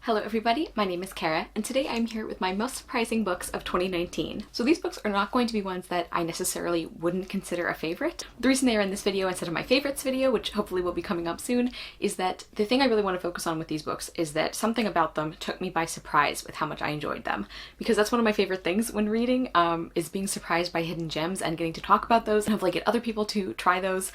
Hello everybody, my name is Kara, and today I'm here with my most surprising books of 2019. So these books are not going to be ones that I necessarily wouldn't consider a favorite. The reason they are in this video instead of my favorites video, which hopefully will be coming up soon, is that the thing I really want to focus on with these books is that something about them took me by surprise with how much I enjoyed them. Because that's one of my favorite things when reading, is being surprised by hidden gems and getting to talk about those and hopefully get other people to try those.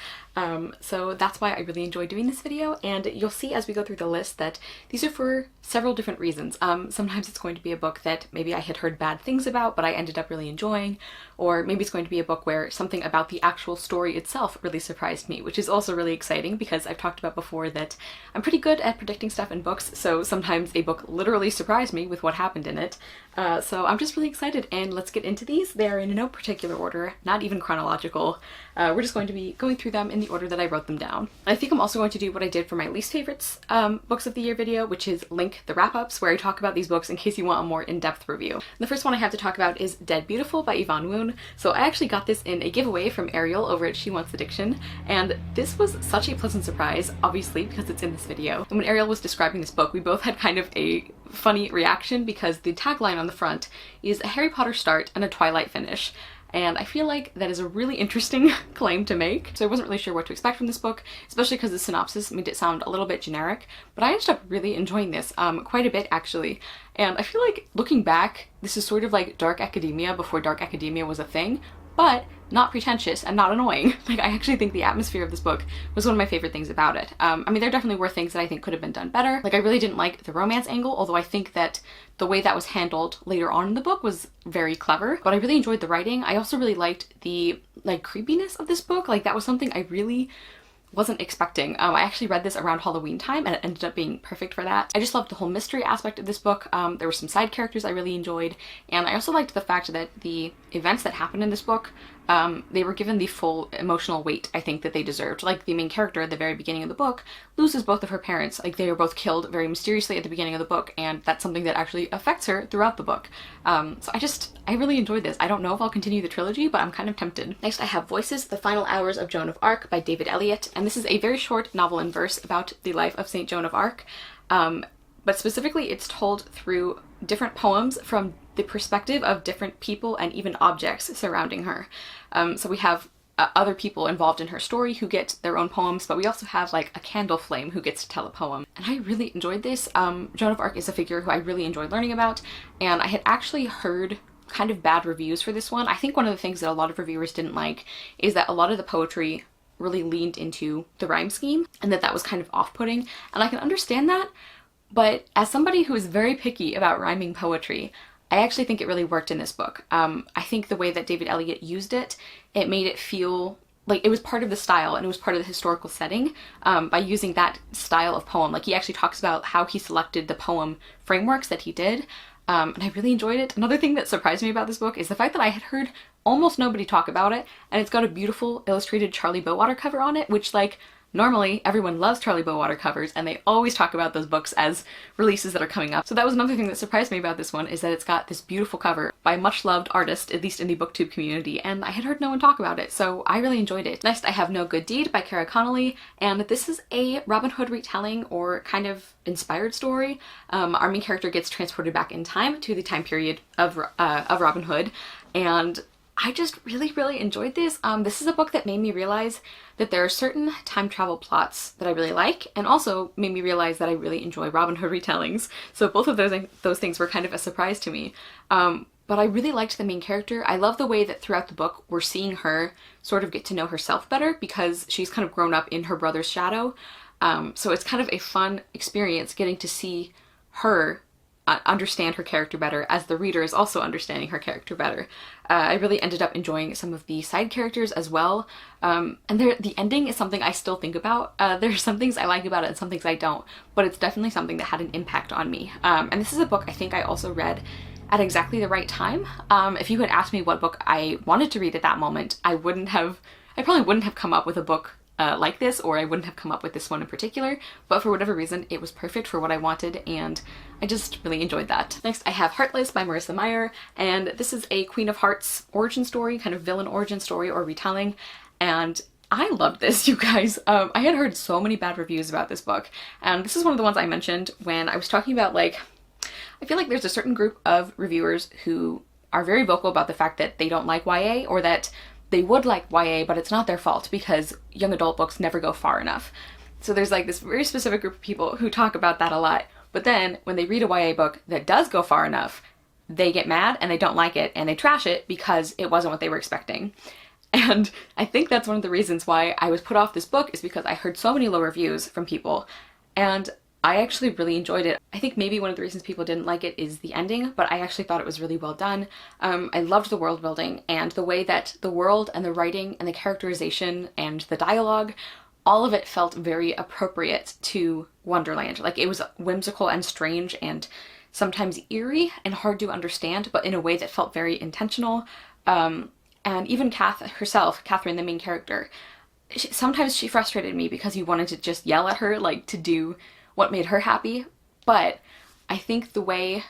So that's why I really enjoy doing this video, and you'll see as we go through the list that these are for several different reasons. Sometimes it's going to be a book that maybe I had heard bad things about but I ended up really enjoying, or maybe it's going to be a book where something about the actual story itself really surprised me, which is also really exciting because I've talked about before that I'm pretty good at predicting stuff in books, so sometimes a book literally surprised me with what happened in it. So I'm just really excited, and let's get into these. They are in no particular order, not even chronological. We're just going to be going through them in the order that I wrote them down. I think I'm also going to do what I did for my least favorites books of the year video, which is link the wrap-ups where I talk about these books in case you want a more in-depth review. The first one I have to talk about is Dead Beautiful by Yvonne Woon. So I actually got this in a giveaway from Ariel over at She Wants Addiction, and this was such a pleasant surprise, obviously because it's in this video. And when Ariel was describing this book, we both had kind of a funny reaction because the tagline on the front is a Harry Potter start and a Twilight finish. And I feel like that is a really interesting claim to make. So I wasn't really sure what to expect from this book, especially because the synopsis made it sound a little bit generic, but I ended up really enjoying this quite a bit actually. And I feel like looking back, this is sort of like dark academia before dark academia was a thing, but not pretentious and not annoying. Like, I actually think the atmosphere of this book was one of my favorite things about it. I mean, there definitely were things that I think could have been done better. Like, I really didn't like the romance angle, although I think that the way that was handled later on in the book was very clever. But I really enjoyed the writing. I also really liked the, creepiness of this book. Like, that was something I really wasn't expecting. I actually read this around Halloween time and it ended up being perfect for that. I just loved the whole mystery aspect of this book. There were some side characters I really enjoyed, and I also liked the fact that the events that happened in this book, they were given the full emotional weight I think that they deserved. Like, the main character at the very beginning of the book loses both of her parents. Like, they were both killed very mysteriously at the beginning of the book, and that's something that actually affects her throughout the book. So I really enjoyed this. I don't know if I'll continue the trilogy, but I'm kind of tempted. Next I have Voices, The Final Hours of Joan of Arc by David Elliott, and this is a very short novel in verse about the life of Saint Joan of Arc. But specifically it's told through different poems from the perspective of different people and even objects surrounding her. So we have other people involved in her story who get their own poems, but we also have like a candle flame who gets to tell a poem. And I really enjoyed this. Joan of Arc is a figure who I really enjoyed learning about, and I had actually heard kind of bad reviews for this one. I think one of the things that a lot of reviewers didn't like is that a lot of the poetry really leaned into the rhyme scheme, and that was kind of off-putting, and I can understand that, but as somebody who is very picky about rhyming poetry, I actually think it really worked in this book. I think the way that David Elliott used it, it made it feel like it was part of the style and it was part of the historical setting by using that style of poem. Like, he actually talks about how he selected the poem frameworks that he did, and I really enjoyed it. Another thing that surprised me about this book is the fact that I had heard almost nobody talk about it, and it's got a beautiful illustrated Charlie Bowater cover on it, which, like, normally everyone loves Charlie Bowater covers and they always talk about those books as releases that are coming up. So that was another thing that surprised me about this one, is that it's got this beautiful cover by a much loved artist, at least in the booktube community, and I had heard no one talk about it, so I really enjoyed it. Next I have No Good Deed by Kara Connolly, and this is a Robin Hood retelling or kind of inspired story. Our main character gets transported back in time to the time period of Robin Hood, and I just really enjoyed this. This is a book that made me realize that there are certain time travel plots that I really like, and also made me realize that I really enjoy Robin Hood retellings. So both of those things were kind of a surprise to me. But I really liked the main character. I love the way that throughout the book we're seeing her sort of get to know herself better because she's kind of grown up in her brother's shadow. So it's kind of a fun experience getting to see her understand her character better as the reader is also understanding her character better. I really ended up enjoying some of the side characters as well, and the ending is something I still think about. There's some things I like about it and some things I don't, but it's definitely something that had an impact on me. And this is a book I think I also read at exactly the right time. If you had asked me what book I wanted to read at that moment, I probably wouldn't have come up with a book like this, or I wouldn't have come up with this one in particular, but for whatever reason it was perfect for what I wanted, and I just really enjoyed that. Next I have Heartlights by Marissa Meyer, and this is a Queen of Hearts origin story, kind of villain origin story or retelling, and I loved this, you guys. I had heard so many bad reviews about this book, and this is one of the ones I mentioned when I was talking about, like, I feel like there's a certain group of reviewers who are very vocal about the fact that they don't like YA, or that they would like YA, but it's not their fault because young adult books never go far enough. So there's like this very specific group of people who talk about that a lot, but then when they read a YA book that does go far enough, they get mad and they don't like it and they trash it because it wasn't what they were expecting. And I think that's one of the reasons why I was put off this book, is because I heard so many low reviews from people, and I actually really enjoyed it. I think maybe one of the reasons people didn't like it is the ending, but I actually thought it was really well done. I loved the world building and the way that the world and the writing and the characterization and the dialogue, all of it felt very appropriate to Wonderland. Like, it was whimsical and strange and sometimes eerie and hard to understand, but in a way that felt very intentional. And even Catherine, the main character, sometimes she frustrated me because you wanted to just yell at her, like, to do what made her happy. But I think the way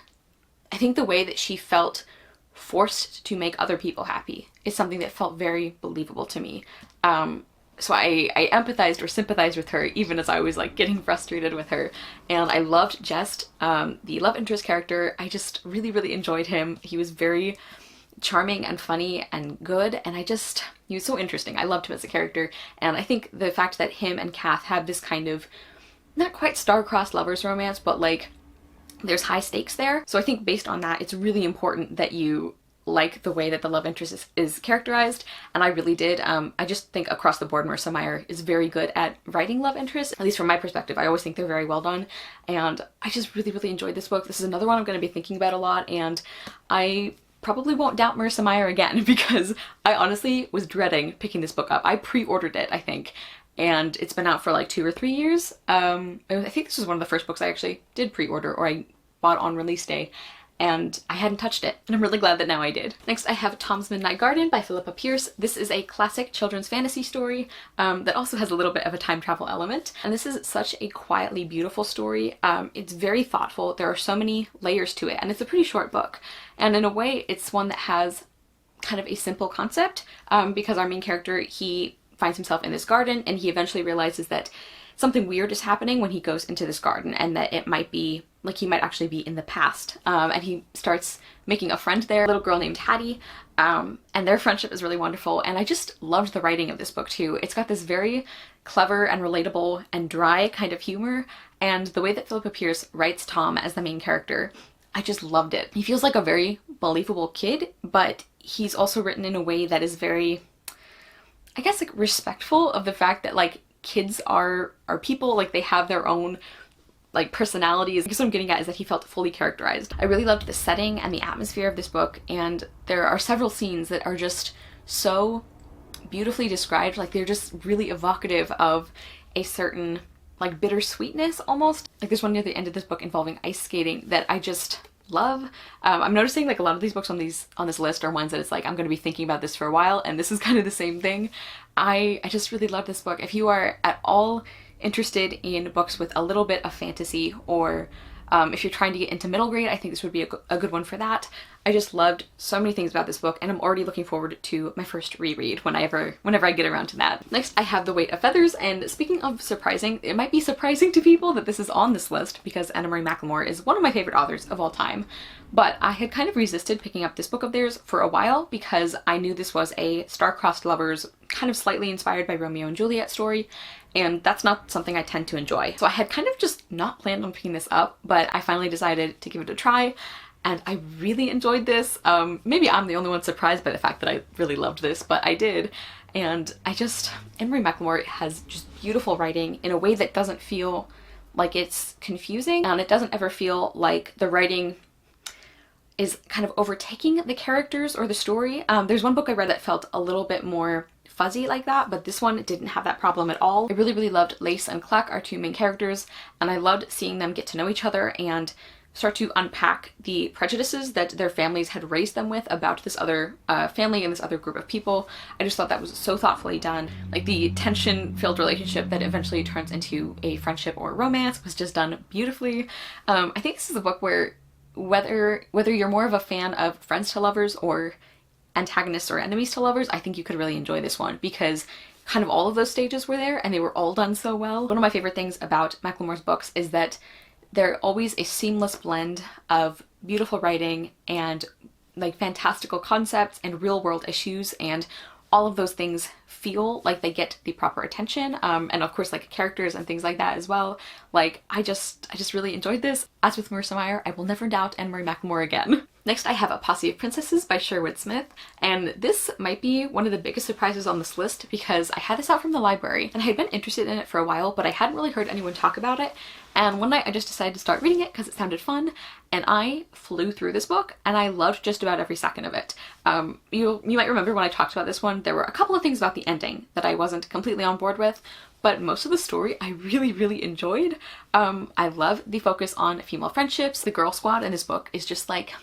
that she felt forced to make other people happy is something that felt very believable to me. So I empathized or sympathized with her even as I was like getting frustrated with her. And I loved Jest, the love interest character. I just really, really enjoyed him. He was very charming and funny and good, and he was so interesting. I loved him as a character, and I think the fact that him and Kath had this kind of, not quite star-crossed lovers romance, but like there's high stakes there. So I think based on that, it's really important that you like the way that the love interest is characterized, and I really did. I just think across the board Marissa Meyer is very good at writing love interests, at least from my perspective. I always think they're very well done, and I just really, really enjoyed this book. This is another one I'm going to be thinking about a lot, and I probably won't doubt Marissa Meyer again because I honestly was dreading picking this book up. I pre-ordered it, I think, and it's been out for like 2 or 3 years. I think this was one of the first books I actually did pre-order, or I bought on release day, and I hadn't touched it, and I'm really glad that now I did. Next, I have Tom's Midnight Garden by Philippa Pierce. This is a classic children's fantasy story that also has a little bit of a time travel element, and this is such a quietly beautiful story. It's very thoughtful. There are so many layers to it, and it's a pretty short book, and in a way it's one that has kind of a simple concept, because our main character, he finds himself in this garden, and he eventually realizes that something weird is happening when he goes into this garden, and that it might be, like, he might actually be in the past. And he starts making a friend there, a little girl named Hattie, and their friendship is really wonderful, and I just loved the writing of this book too. It's got this very clever and relatable and dry kind of humor, and the way that Philippa Pierce writes Tom as the main character, I just loved it. He feels like a very believable kid, but he's also written in a way that is very, I guess, like, respectful of the fact that, like, kids are people, like, they have their own, like, personalities. I guess what I'm getting at is that he felt fully characterized. I really loved the setting and the atmosphere of this book, and there are several scenes that are just so beautifully described. Like, they're just really evocative of a certain, like, bittersweetness almost. Like, there's one near the end of this book involving ice skating that I just love. I'm noticing, like, a lot of these books on this list are ones that it's like, I'm going to be thinking about this for a while, and this is kind of the same thing. I just really love this book. If you are at all interested in books with a little bit of fantasy, or if you're trying to get into middle grade, I think this would be a good one for that. I just loved so many things about this book, and I'm already looking forward to my first reread whenever I get around to that. Next, I have The Weight of Feathers, and speaking of surprising, it might be surprising to people that this is on this list because Anna Marie McLemore is one of my favorite authors of all time. But I had kind of resisted picking up this book of theirs for a while because I knew this was a star-crossed lovers, kind of slightly inspired by Romeo and Juliet story, and that's not something I tend to enjoy. So I had kind of just not planned on picking this up, but I finally decided to give it a try, and I really enjoyed this. Maybe I'm the only one surprised by the fact that I really loved this, but I did. And Anne Marie McLemore has just beautiful writing in a way that doesn't feel like it's confusing, and it doesn't ever feel like the writing is kind of overtaking the characters or the story. There's one book I read that felt a little bit more fuzzy like that, but this one didn't have that problem at all. I really, really loved Lace and Cluck, our two main characters, and I loved seeing them get to know each other and start to unpack the prejudices that their families had raised them with about this other family and this other group of people. I just thought that was so thoughtfully done. Like, the tension-filled relationship that eventually turns into a friendship or romance was just done beautifully. I think this is a book where whether you're more of a fan of friends to lovers or antagonists or enemies to lovers, I think you could really enjoy this one because kind of all of those stages were there and they were all done so well. One of my favorite things about Macklemore's books is that they're always a seamless blend of beautiful writing and like fantastical concepts and real world issues, and all of those things feel like they get the proper attention, and of course like characters and things like that as well. Like I just really enjoyed this. As with Marissa Meyer, I will never doubt Anne-Marie Macklemore again. Next I have A Posse of Princesses by Sherwood Smith, and this might be one of the biggest surprises on this list because I had this out from the library and I had been interested in it for a while, but I hadn't really heard anyone talk about it. And one night I just decided to start reading it because it sounded fun, and I flew through this book and I loved just about every second of it. You might remember when I talked about this one, there were a couple of things about the ending that I wasn't completely on board with, but most of the story I really enjoyed. I love the focus on female friendships. The girl squad in this book is just like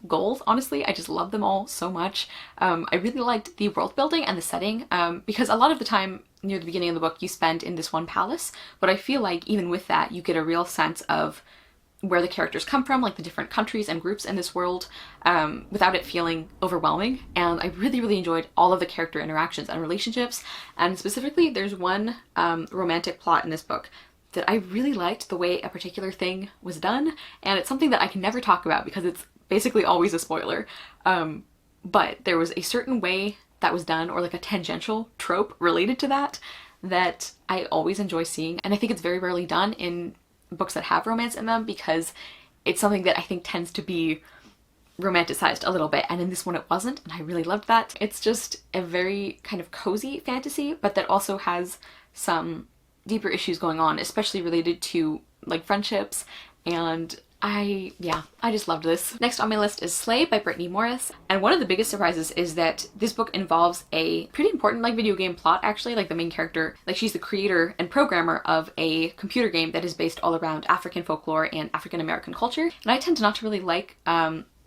gold, honestly. I just love them all so much. I really liked the world building and the setting, because a lot of the time near the beginning of the book you spend in this one palace, but I feel like even with that you get a real sense of where the characters come from, like the different countries and groups in this world, without it feeling overwhelming. And I really enjoyed all of the character interactions and relationships, and specifically there's one romantic plot in this book that I really liked the way a particular thing was done, and it's something that I can never talk about because it's basically always a spoiler, but there was a certain way that was done, or like a tangential trope related to that, that I always enjoy seeing, and I think it's very rarely done in books that have romance in them because it's something that I think tends to be romanticized a little bit, and in this one it wasn't, and I really loved that. It's just a very kind of cozy fantasy, but that also has some deeper issues going on, especially related to like friendships, and I just loved this. Next on my list is Slay by Brittany Morris, and one of the biggest surprises is that this book involves a pretty important like video game plot actually. Like the main character, like she's the creator and programmer of a computer game that is based all around African folklore and African American culture, and I tend to not to really like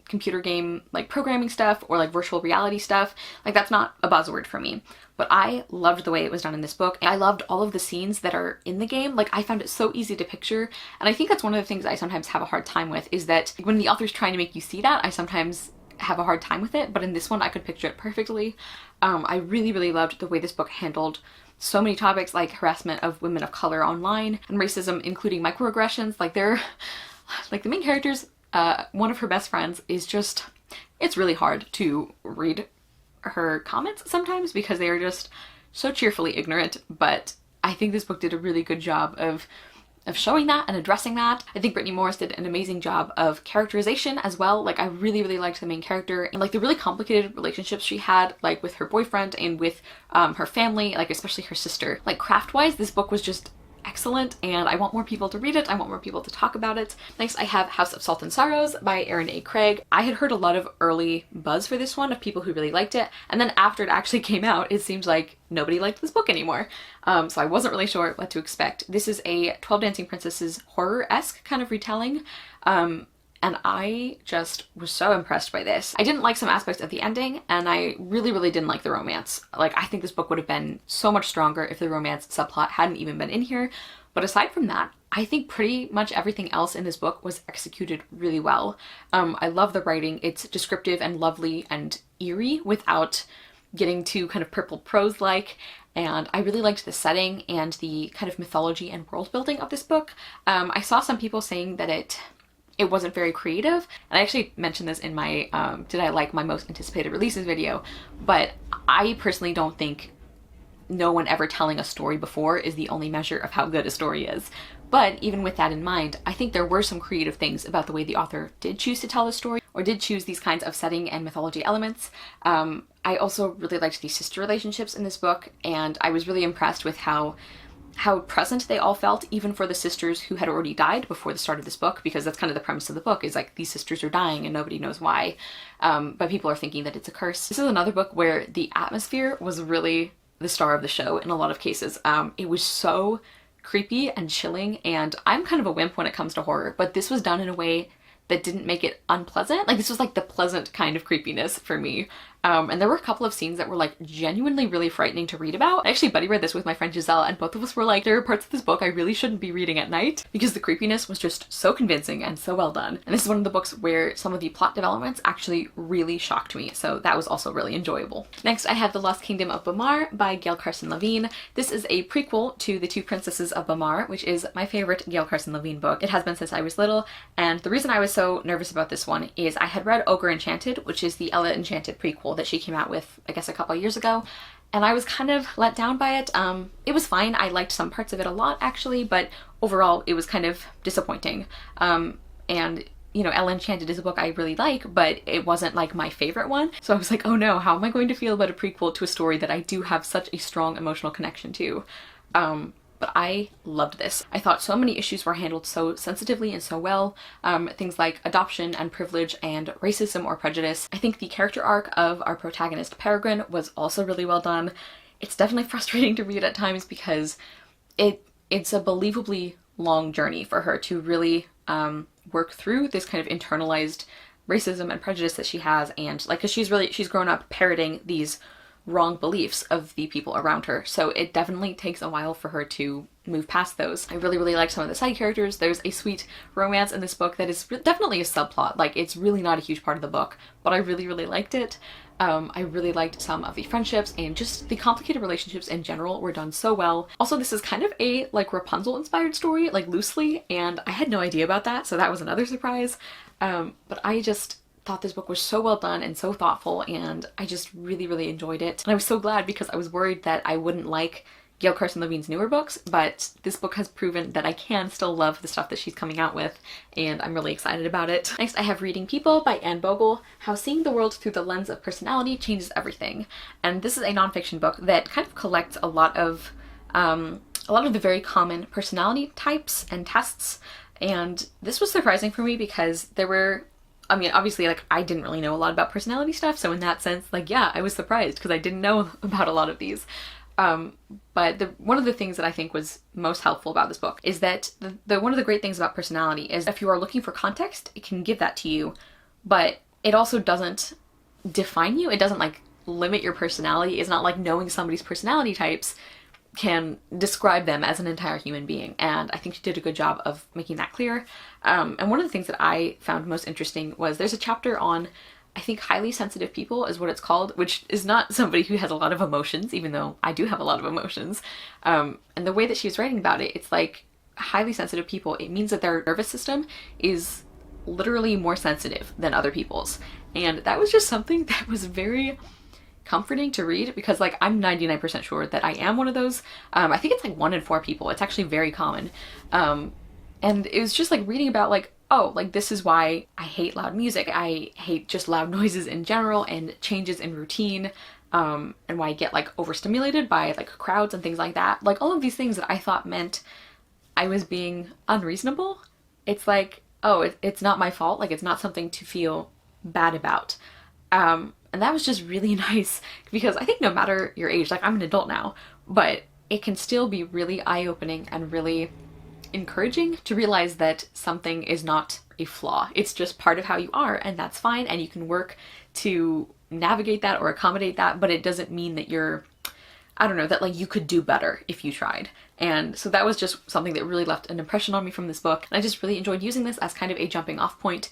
computer game like programming stuff or like virtual reality stuff. Like that's not a buzzword for me. But I loved the way it was done in this book. I loved all of the scenes that are in the game. Like I found it so easy to picture. And I think that's one of the things I sometimes have a hard time with, is that when the author's trying to make you see that, I sometimes have a hard time with it. But in this one, I could picture it perfectly. I really loved the way this book handled so many topics like harassment of women of color online and racism, including microaggressions. Like like the main characters, one of her best friends is just, it's really hard to read her comments sometimes because they are just so cheerfully ignorant, but I think this book did a really good job of showing that and addressing that. I think Brittany Morris did an amazing job of characterization as well. Like I really liked the main character and like the really complicated relationships she had like with her boyfriend and with her family, like especially her sister. Like craft-wise, this book was just excellent, and I want more people to read it. I want more people to talk about it. Next I have House of Salt and Sorrows by Erin A. Craig. I had heard a lot of early buzz for this one of people who really liked it, and then after it actually came out it seems like nobody liked this book anymore. So I wasn't really sure what to expect. This is a 12 Dancing Princesses horror-esque kind of retelling, and I just was so impressed by this. I didn't like some aspects of the ending, and I really didn't like the romance. Like I think this book would have been so much stronger if the romance subplot hadn't even been in here. But aside from that, I think pretty much everything else in this book was executed really well. I love the writing. It's descriptive and lovely and eerie without getting too kind of purple prose-like. And I really liked the setting and the kind of mythology and world building of this book. I saw some people saying that it wasn't very creative, and I actually mentioned this in my did I like my most anticipated releases video, but I personally don't think no one ever telling a story before is the only measure of how good a story is. But even with that in mind, I think there were some creative things about the way the author did choose to tell the story, or did choose these kinds of setting and mythology elements. I also really liked the sister relationships in this book, and I was really impressed with how present they all felt, even for the sisters who had already died before the start of this book, because that's kind of the premise of the book, is like these sisters are dying and nobody knows why, but people are thinking that it's a curse. This is another book where the atmosphere was really the star of the show in a lot of cases. It was so creepy and chilling, and I'm kind of a wimp when it comes to horror, but this was done in a way that didn't make it unpleasant. Like this was like the pleasant kind of creepiness for me. And there were a couple of scenes that were like genuinely really frightening to read about. I actually buddy read this with my friend Giselle, and both of us were like, there are parts of this book I really shouldn't be reading at night because the creepiness was just so convincing and so well done. And this is one of the books where some of the plot developments actually really shocked me, so that was also really enjoyable. Next, I have The Lost Kingdom of Bamar by Gail Carson Levine. This is a prequel to The Two Princesses of Bamar, which is my favorite Gail Carson Levine book. It has been since I was little, and the reason I was so nervous about this one is I had read Ogre Enchanted, which is the Ella Enchanted prequel that she came out with, I guess, a couple of years ago, and I was kind of let down by it. It was fine. I liked some parts of it a lot, actually, but overall it was kind of disappointing. And you know, Ella Enchanted is a book I really like, but it wasn't like my favorite one. So I was like, oh no, how am I going to feel about a prequel to a story that I do have such a strong emotional connection to? But I loved this. I thought so many issues were handled so sensitively and so well. Things like adoption and privilege and racism or prejudice. I think the character arc of our protagonist Peregrine was also really well done. It's definitely frustrating to read at times because it's a believably long journey for her to really work through this kind of internalized racism and prejudice that she has, and like, because she's grown up parroting these wrong beliefs of the people around her, so it definitely takes a while for her to move past those. I really like some of the side characters. There's a sweet romance in this book that is definitely a subplot. Like, it's really not a huge part of the book, but I really liked it. I really liked some of the friendships, and just the complicated relationships in general were done so well. Also, this is kind of a like Rapunzel inspired story, like loosely, and I had no idea about that, so that was another surprise. But I just thought this book was so well done and so thoughtful, and I just really enjoyed it. And I was so glad because I was worried that I wouldn't like Gail Carson Levine's newer books, but this book has proven that I can still love the stuff that she's coming out with, and I'm really excited about it. Next, I have Reading People by Anne Bogle, How Seeing the World Through the Lens of Personality Changes Everything. And this is a nonfiction book that kind of collects a lot of the very common personality types and tests, and this was surprising for me because there were, I mean, obviously, like, I didn't really know a lot about personality stuff, so in that sense, like, yeah, I was surprised because I didn't know about a lot of these. But one of the things that I think was most helpful about this book is that one of the great things about personality is if you are looking for context, it can give that to you, but it also doesn't define you. It doesn't like limit your personality. It's not like knowing somebody's personality types can describe them as an entire human being, and I think she did a good job of making that clear. And one of the things that I found most interesting was there's a chapter on, I think, highly sensitive people is what it's called, which is not somebody who has a lot of emotions, even though I do have a lot of emotions. And the way that she was writing about it, it's like highly sensitive people, it means that their nervous system is literally more sensitive than other people's. And that was just something that was very comforting to read because, like, I'm 99% sure that I am one of those. I think it's like 1 in 4 people. It's actually very common. And it was just like reading about like, oh, like this is why I hate loud music. I hate just loud noises in general and changes in routine, and why I get like overstimulated by like crowds and things like that. Like all of these things that I thought meant I was being unreasonable. It's like, oh, it's not my fault. Like it's not something to feel bad about. And that was just really nice because I think no matter your age, like I'm an adult now, but it can still be really eye-opening and really encouraging to realize that something is not a flaw. It's just part of how you are, and that's fine, and you can work to navigate that or accommodate that, but it doesn't mean that you're, I don't know, that like you could do better if you tried. And so that was just something that really left an impression on me from this book. And I just really enjoyed using this as kind of a jumping off point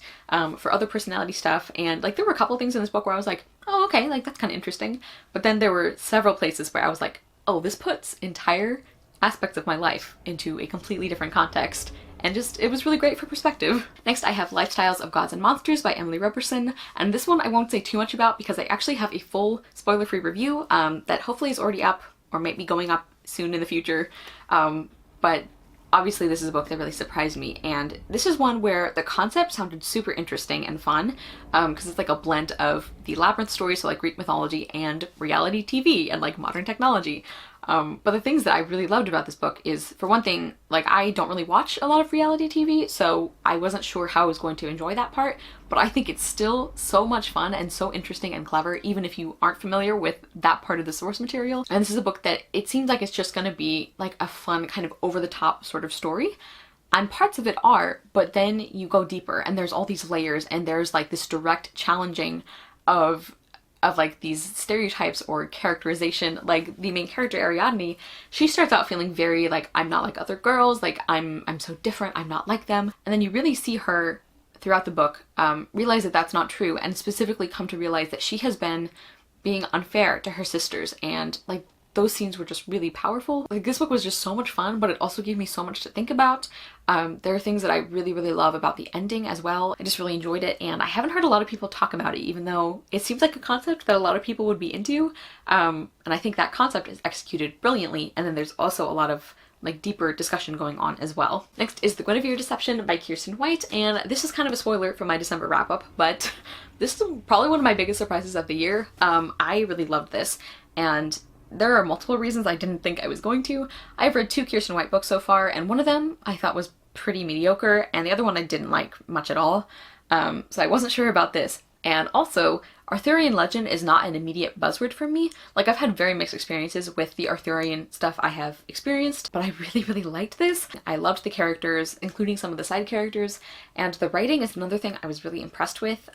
for other personality stuff. And like there were a couple things in this book where I was like, oh, okay, like that's kind of interesting. But then there were several places where I was like, oh, this puts entire aspects of my life into a completely different context, and just it was really great for perspective. Next, I have Lifestyles of Gods and Monsters by Emily Roberson, and this one I won't say too much about because I actually have a full spoiler-free review that hopefully is already up or might be going up soon in the future, but obviously this is a book that really surprised me, and this is one where the concept sounded super interesting and fun because it's like a blend of the Labyrinth stories, so like Greek mythology, and reality TV and like modern technology. But the things that I really loved about this book is, for one thing, like I don't really watch a lot of reality TV, so I wasn't sure how I was going to enjoy that part, but I think it's still so much fun and so interesting and clever, even if you aren't familiar with that part of the source material. And this is a book that it seems like it's just going to be like a fun kind of over-the-top sort of story. And parts of it are, but then you go deeper and there's all these layers and there's like this direct challenging of of like these stereotypes or characterization. Like the main character Ariadne, she starts out feeling very like, I'm not like other girls, like I'm so different, I'm not like them. And then you really see her throughout the book realize that that's not true, and specifically come to realize that she has been being unfair to her sisters, and like those scenes were just really powerful. Like this book was just so much fun, but it also gave me so much to think about. There are things that I really love about the ending as well. I just really enjoyed it, and I haven't heard a lot of people talk about it, even though it seems like a concept that a lot of people would be into. And I think that concept is executed brilliantly, and then there's also a lot of like deeper discussion going on as well. Next is The Guinevere Deception by Kiersten White, and this is kind of a spoiler for my December wrap-up, but this is probably one of my biggest surprises of the year. I really loved this, and there are multiple reasons I didn't think I was going to. I've read 2 Kiersten White books so far, and one of them I thought was pretty mediocre, and the other one I didn't like much at all. So I wasn't sure about this. And also, Arthurian legend is not an immediate buzzword for me. Like, I've had very mixed experiences with the Arthurian stuff I have experienced, but I really liked this. I loved the characters, including some of the side characters, and the writing is another thing I was really impressed with.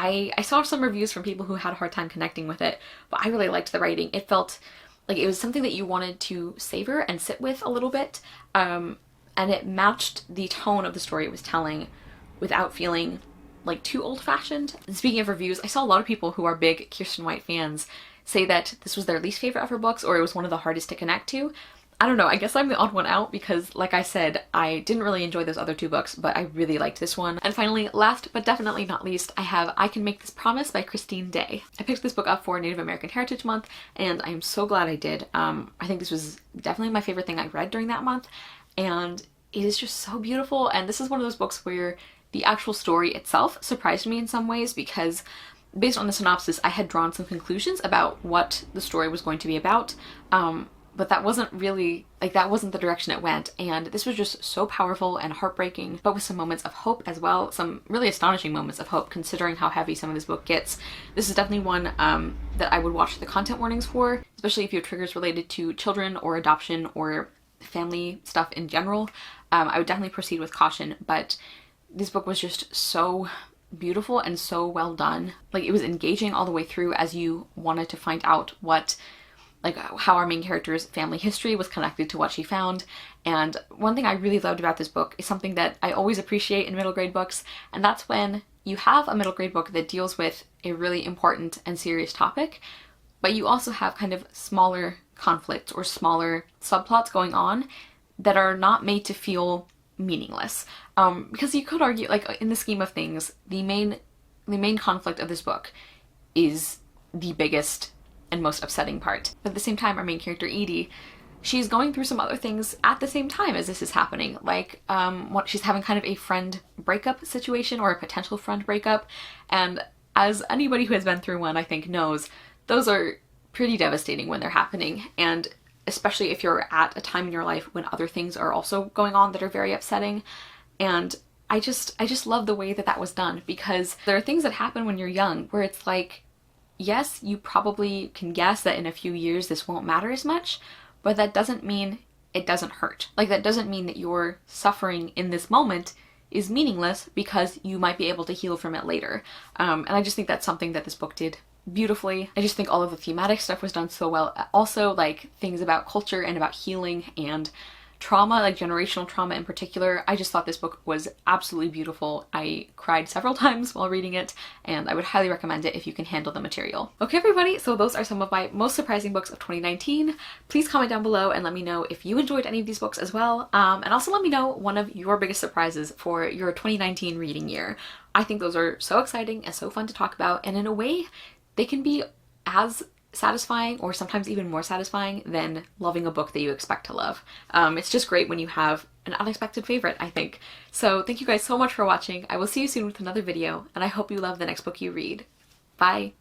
I saw some reviews from people who had a hard time connecting with it, but I really liked the writing. It felt like it was something that you wanted to savor and sit with a little bit, and it matched the tone of the story it was telling without feeling like too old-fashioned. And speaking of reviews, I saw a lot of people who are big Kiersten White fans say that this was their least favorite of her books, or it was one of the hardest to connect to. I don't know, I guess I'm the odd one out because, like I said, I didn't really enjoy those other 2 books, but I really liked this one. And finally, last but definitely not least, I have I Can Make This Promise by Christine Day. I picked this book up for Native American Heritage Month, and I am so glad I did. I think this was definitely my favorite thing I read during that month, and it is just so beautiful. And this is one of those books where the actual story itself surprised me in some ways, because based on the synopsis, I had drawn some conclusions about what the story was going to be about, but that wasn't really, like, that wasn't the direction it went, and this was just so powerful and heartbreaking, but with some moments of hope as well, some really astonishing moments of hope considering how heavy some of this book gets. This is definitely one that I would watch the content warnings for, especially if you have triggers related to children or adoption or family stuff in general. I would definitely proceed with caution, but this book was just so beautiful and so well done. Like, it was engaging all the way through as you wanted to find out what, like, how our main character's family history was connected to what she found. And one thing I really loved about this book is something that I always appreciate in middle grade books, and that's when you have a middle grade book that deals with a really important and serious topic, but you also have kind of smaller conflicts or smaller subplots going on that are not made to feel meaningless. Because you could argue, like, in the scheme of things, the main conflict of this book is the biggest and most upsetting part. But at the same time, our main character Edie, she's going through some other things at the same time as this is happening. Like, she's having kind of a friend breakup situation, or a potential friend breakup, and as anybody who has been through one, I think, knows, those are pretty devastating when they're happening, and especially if you're at a time in your life when other things are also going on that are very upsetting. And I just love the way that that was done, because there are things that happen when you're young where it's like, yes, you probably can guess that in a few years this won't matter as much, but that doesn't mean it doesn't hurt. Like, that doesn't mean that your suffering in this moment is meaningless, because you might be able to heal from it later. And I just think that's something that this book did beautifully. I just think all of the thematic stuff was done so well. Also, like, things about culture and about healing and trauma, like generational trauma in particular. I just thought this book was absolutely beautiful. I cried several times while reading it, and I would highly recommend it if you can handle the material. Okay, everybody, so those are some of my most surprising books of 2019. Please comment down below and let me know if you enjoyed any of these books as well, and also let me know one of your biggest surprises for your 2019 reading year. I think those are so exciting and so fun to talk about, and in a way, they can be as satisfying, or sometimes even more satisfying, than loving a book that you expect to love. It's just great when you have an unexpected favorite, I think. So thank you guys so much for watching. I will see you soon with another video, and I hope you love the next book you read. Bye!